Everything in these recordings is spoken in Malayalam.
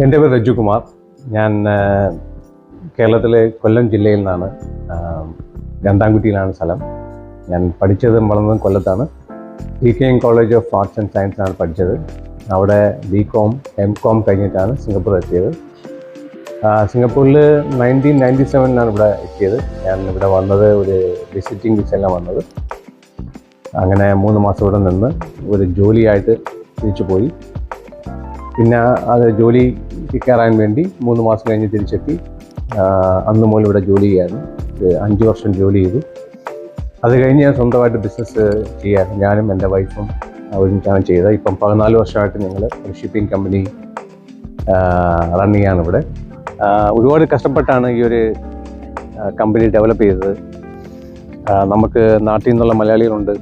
എൻ്റെ പേര് രജുകുമാർ. ഞാൻ കേരളത്തിലെ കൊല്ലം ജില്ലയിൽ നിന്നാണ്. രണ്ടാംകുറ്റിയിലാണ് സ്ഥലം. ഞാൻ പഠിച്ചതും വളർന്നതും കൊല്ലത്താണ്. EKM college of arts and സയൻസിലാണ് പഠിച്ചത്. അവിടെ BCom MCom കഴിഞ്ഞിട്ടാണ് സിംഗപ്പൂർ എത്തിയത്. സിംഗപ്പൂരിൽ 1997 ഇവിടെ എത്തിയത്. ഞാൻ ഇവിടെ വന്നത് ഒരു വിസിറ്റിംഗ് വിസയിലാണ് വന്നത്. അങ്ങനെ 3 മാസം ഇവിടെ നിന്ന് ഒരു ജോലിയായിട്ട് തിരിച്ചു പോയി. പിന്നെ അത് ജോലി കയറാൻ വേണ്ടി 3 മാസം കഴിഞ്ഞ് തിരിച്ചെത്തി. അന്ന് മുതൽ ഇവിടെ ജോലി ചെയ്യായിരുന്നു. 5 വർഷം ജോലി ചെയ്തു. അത് കഴിഞ്ഞ് ഞാൻ സ്വന്തമായിട്ട് ബിസിനസ് ചെയ്യാൻ ഞാനും എൻ്റെ വൈഫും ഒരുമിച്ചാണ് ചെയ്തത്. ഇപ്പം 14 വർഷമായിട്ട് ഞങ്ങൾ ഒരു ഷിപ്പിംഗ് കമ്പനി റൺ ചെയ്യാണ് ഇവിടെ. ഒരുപാട് കഷ്ടപ്പെട്ടാണ് ഈ ഒരു കമ്പനി ഡെവലപ്പ് ചെയ്തത്. നമുക്ക് നാട്ടിൽ നിന്നുള്ള മലയാളികളുണ്ട്,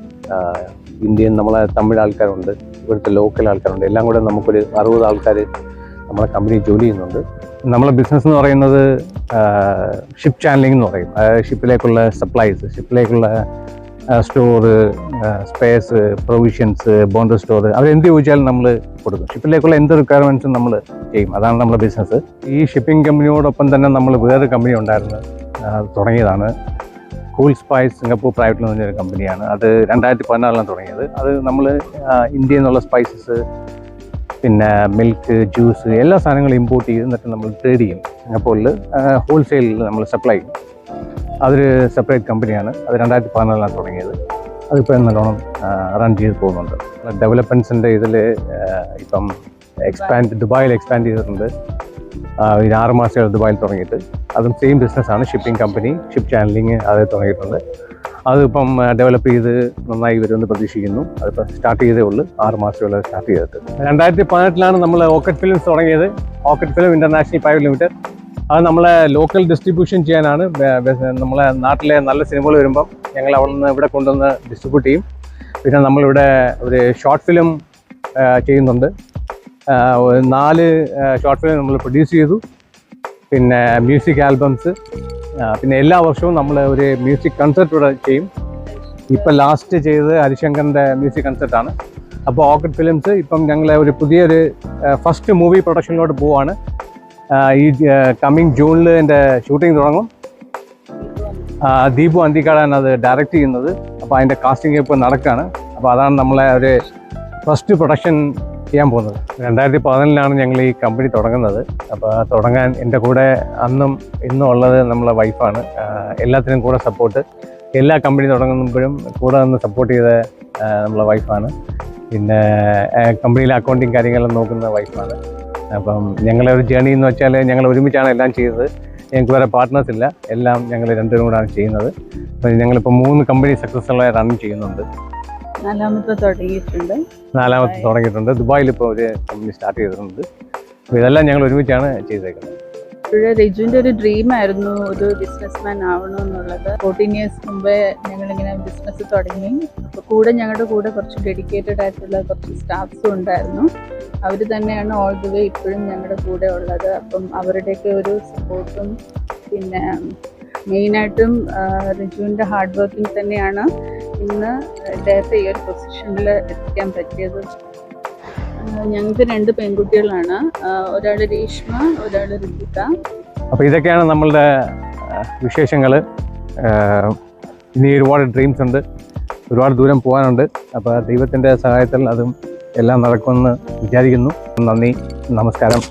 ഇന്ത്യൻ നമ്മളെ തമിഴ് ആൾക്കാരുണ്ട്, ഇവിടുത്തെ ലോക്കൽ ആൾക്കാരുണ്ട്. എല്ലാം കൂടെ നമുക്കൊരു 60 ആൾക്കാർ നമ്മളെ കമ്പനി ജോലി ചെയ്യുന്നുണ്ട്. നമ്മളെ ബിസിനസ് എന്ന് പറയുന്നത് ഷിപ്പ് ചാനലിംഗ് എന്ന് പറയും. ഷിപ്പിലേക്കുള്ള supplies, ഷിപ്പിലേക്കുള്ള store, space, provisions, ബോണ്ടർ store, അവരെന്ത് ചോദിച്ചാലും നമ്മൾ കൊടുക്കും. ഷിപ്പിലേക്കുള്ള എന്ത് റിക്വയർമെൻറ്റ്സും നമ്മൾ ചെയ്യും. അതാണ് നമ്മുടെ ബിസിനസ്. ഈ ഷിപ്പിംഗ് കമ്പനിയോടൊപ്പം തന്നെ നമ്മൾ വേറൊരു കമ്പനി ഉണ്ടായിരുന്നു, തുടങ്ങിയതാണ്. കൂൾ സ്പൈസ് സിംഗപ്പൂർ പ്രൈവറ്റ് എന്ന് പറഞ്ഞൊരു കമ്പനിയാണ്. അത് 2014 തുടങ്ങിയത്. അത് നമ്മൾ ഇന്ത്യയിൽ നിന്നുള്ള സ്പൈസസ്, പിന്നെ മിൽക്ക്, ജ്യൂസ്, എല്ലാ സാധനങ്ങളും ഇമ്പോർട്ട് ചെയ്ത് എന്നിട്ട് നമ്മൾ ട്രേഡ് ചെയ്യും. സിംഗപ്പൂരിൽ ഹോൾസെയിലിൽ നമ്മൾ സപ്ലൈ ചെയ്യും. അതൊരു സെപ്പറേറ്റ് കമ്പനിയാണ്. അത് 2014 തുടങ്ങിയത്. അതിപ്പോൾ നല്ലോണം റൺ ചെയ്ത് പോകുന്നുണ്ട്. ഡെവലപ്മെൻറ്റ്സിൻ്റെ ഇതിൽ ഇപ്പം ദുബായിൽ എക്സ്പാൻഡ് ചെയ്തിട്ടുണ്ട്. 6 മാസം ദുബായിൽ തുടങ്ങിയിട്ട്. അതും സെയിം ബിസിനസ്സാണ്, ഷിപ്പിംഗ് കമ്പനി, ഷിപ്പ് ചാനലിങ് അത് തുടങ്ങിയിട്ടുണ്ട്. അതിപ്പം ഡെവലപ്പ് ചെയ്ത് നന്നായി വരുമെന്ന് പ്രതീക്ഷിക്കുന്നു. അതിപ്പോൾ സ്റ്റാർട്ട് ചെയ്തേ ഉള്ളൂ. 6 മാസമുള്ള സ്റ്റാർട്ട് ചെയ്തിട്ട്. 2018 നമ്മൾ ഓക്കറ്റ് ഫിലിംസ് തുടങ്ങിയത്. ഓക്കറ്റ് ഫിലിം ഇൻ്റർനാഷണൽ പ്രൈവറ്റ് ലിമിറ്റഡ്. അത് നമ്മളെ ലോക്കൽ ഡിസ്ട്രിബ്യൂഷൻ ചെയ്യാനാണ്. നമ്മളെ നാട്ടിലെ നല്ല സിനിമകൾ വരുമ്പം ഞങ്ങൾ അവിടെ നിന്ന് ഇവിടെ കൊണ്ടുവന്ന് ഡിസ്ട്രിബ്യൂട്ട് ചെയ്യും. പിന്നെ നമ്മളിവിടെ ഒരു ഷോർട്ട് ഫിലിം ചെയ്യുന്നുണ്ട്. 4 ഷോർട്ട് ഫിലിം നമ്മൾ പ്രൊഡ്യൂസ് ചെയ്തു. പിന്നെ മ്യൂസിക് ആൽബംസ്, പിന്നെ എല്ലാ വർഷവും നമ്മൾ ഒരു മ്യൂസിക് കൺസേർട്ട് ഇവിടെ ചെയ്യും. ഇപ്പം ലാസ്റ്റ് ചെയ്തത് ഹരിശങ്കറിൻ്റെ മ്യൂസിക് കൺസേർട്ടാണ്. അപ്പോൾ ഓക്കറ്റ് ഫിലിംസ് ഇപ്പം ഞങ്ങൾ ഒരു പുതിയൊരു ഫസ്റ്റ് മൂവി പ്രൊഡക്ഷനിലോട്ട് പോവാണ്. ഈ കമ്മിങ് ജൂണിൽ എൻ്റെ ഷൂട്ടിംഗ് തുടങ്ങും. ദീപു അന്തിക്കാടാണ് അത് ഡയറക്റ്റ് ചെയ്യുന്നത്. അപ്പോൾ അതിൻ്റെ കാസ്റ്റിംഗ് ഇപ്പോൾ നടക്കുകയാണ്. അപ്പോൾ അതാണ് നമ്മളെ ഒരു ഫസ്റ്റ് പ്രൊഡക്ഷൻ ചെയ്യാൻ പോകുന്നത്. 2014 ഞങ്ങൾ ഈ കമ്പനി തുടങ്ങുന്നത്. അപ്പോൾ തുടങ്ങാൻ എൻ്റെ കൂടെ അന്നും ഇന്നും ഉള്ളത് നമ്മളെ വൈഫാണ്. എല്ലാത്തിനും കൂടെ സപ്പോർട്ട്, എല്ലാ കമ്പനി തുടങ്ങുമ്പോഴും കൂടെ നിന്ന് സപ്പോർട്ട് ചെയ്ത നമ്മളെ വൈഫാണ്. പിന്നെ കമ്പനിയിലെ അക്കൗണ്ടിങ് കാര്യങ്ങളെല്ലാം നോക്കുന്ന വൈഫാണ്. അപ്പം ഞങ്ങളെ ഒരു ജേണി എന്ന് വെച്ചാൽ ഞങ്ങൾ ഒരുമിച്ചാണ് എല്ലാം ചെയ്തത്. ഞങ്ങൾക്ക് വേറെ പാർട്ട്നേഴ്സ് ഇല്ല, എല്ലാം ഞങ്ങൾ രണ്ടുപേരും കൂടാണ് ചെയ്യുന്നത്. അപ്പം ഞങ്ങളിപ്പോൾ 3 കമ്പനി സക്സസ്ഫുള്ളായി റൺ ചെയ്യുന്നുണ്ട്. 4ാമത്തെ തുടങ്ങിയിട്ടുണ്ട്. ദുബായിൽ ഇപ്പോൾ ഒരു കമ്പനി സ്റ്റാർട്ട് ചെയ്തിട്ടുണ്ട്. അപ്പോൾ ഇതെല്ലാം ഞങ്ങൾ ഒരുമിച്ചാണ് ചെയ്തേക്കുന്നത്. രജുവിൻ്റെ ഒരു ഡ്രീമായിരുന്നു ഒരു ബിസിനസ്മാൻ ആവണമെന്നുള്ളത്. 14 ഇയേഴ്സ് മുമ്പേ ഞങ്ങളിങ്ങനെ ബിസിനസ് തുടങ്ങി. അപ്പോൾ ഞങ്ങളുടെ കൂടെ കുറച്ച് ഡെഡിക്കേറ്റഡ് ആയിട്ടുള്ള കുറച്ച് സ്റ്റാഫ്സും ഉണ്ടായിരുന്നു. അവർ തന്നെയാണ് ഓൾ ദി വേ ഇപ്പോഴും ഞങ്ങളുടെ കൂടെ ഉള്ളത്. അപ്പം അവരുടെയൊക്കെ ഒരു സപ്പോർട്ടും പിന്നെ മെയിനായിട്ടും രജുവിൻ്റെ ഹാർഡ് വർക്കിംഗ് തന്നെയാണ് ഇന്ന് ഇദ്ദേഹത്തെ ഈ ഒരു പൊസിഷനിൽ എത്തിക്കാൻ പറ്റിയത്. ഞങ്ങൾക്ക് 2 പെൺകുട്ടികളാണ്. ഒരാൾ രേഷ്മ, ഒരാൾ ഋതിക. അപ്പോൾ ഇതൊക്കെയാണ് നമ്മളുടെ വിശേഷങ്ങൾ. ഇനി ഒരുപാട് ഡ്രീംസ് ഉണ്ട്, ഒരുപാട് ദൂരം പോകാനുണ്ട്. അപ്പോൾ ദൈവത്തിൻ്റെ സഹായത്തിൽ അതും എല്ലാം നടക്കുമെന്ന് വിചാരിക്കുന്നു. നന്ദി, നമസ്കാരം.